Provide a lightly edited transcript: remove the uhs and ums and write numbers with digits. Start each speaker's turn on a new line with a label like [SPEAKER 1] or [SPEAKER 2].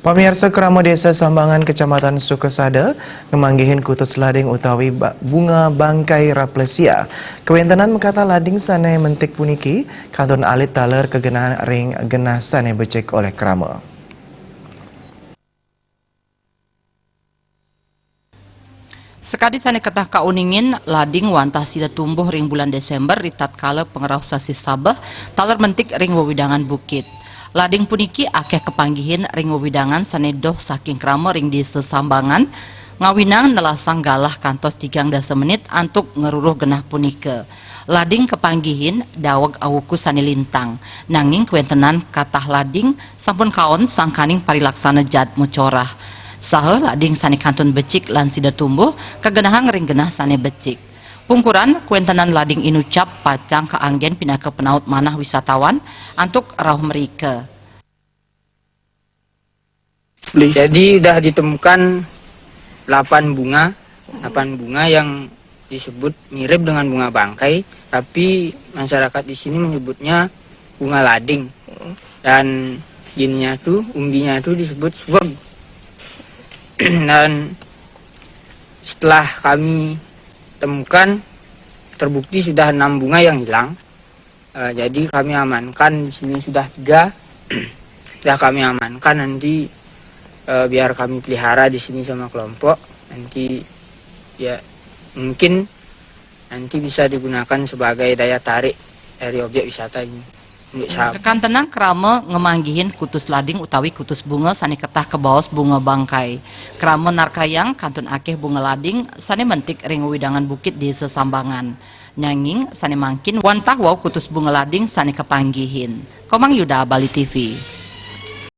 [SPEAKER 1] Pamirsa Kerama Desa Sambangan Kecamatan Sukesada ngemanggihin kutus lading utawi bunga bangkai raplesia. Kewentanan mengkata lading sane mentik puniki kanton alit taler kegenahan ring genah sane becek oleh Kerama.
[SPEAKER 2] Sekadi sane ketah kauningin lading wantah sida tumbuh ring bulan Desember ritat kala pengerau sasi Sabah taler mentik ring wewidangan bukit. Lading puniki akeh kepanggihin ring wewidangan sanedoh saking Kerama ring desa Sambangan ngawinang nelasang galah kantos 30 menit antuk ngeruruh genah punike. Lading kepanggihin dawag awuku sane lintang nanging kuentenan katah lading sampun kaon sangkaning parilaksana jad mucorah. Saha lading sane kantun becik lan sida tumbuh kagenahang ring genah sane becik. Pungkuran kuentenan lading inucap pacang keanggen pinaka penaut manah wisatawan antuk rauh merike.
[SPEAKER 3] Jadi sudah ditemukan 8 bunga yang disebut mirip dengan bunga bangkai, tapi masyarakat di sini menyebutnya bunga lading. Dan umbinya tuh disebut swag. Dan setelah kami temukan terbukti sudah 6 bunga yang hilang. Jadi kami amankan di sini sudah 3. Sudah kami amankan, nanti biar kami pelihara di sini sama kelompok. Nanti ya mungkin nanti bisa digunakan sebagai daya tarik dari objek wisata ini.
[SPEAKER 2] Kekantenang Kerama ngemanggihin kutus lading utawi kutus bunga sane ketah kebaos bunga bangkai. Kerama narkayang kantun akeh bunga lading sane mentik ring widangan bukit di Sesambangan. Nyanging sane mangkin wantah wau kutus bunga lading sane kepanggihin. Komang Yuda, Bali TV.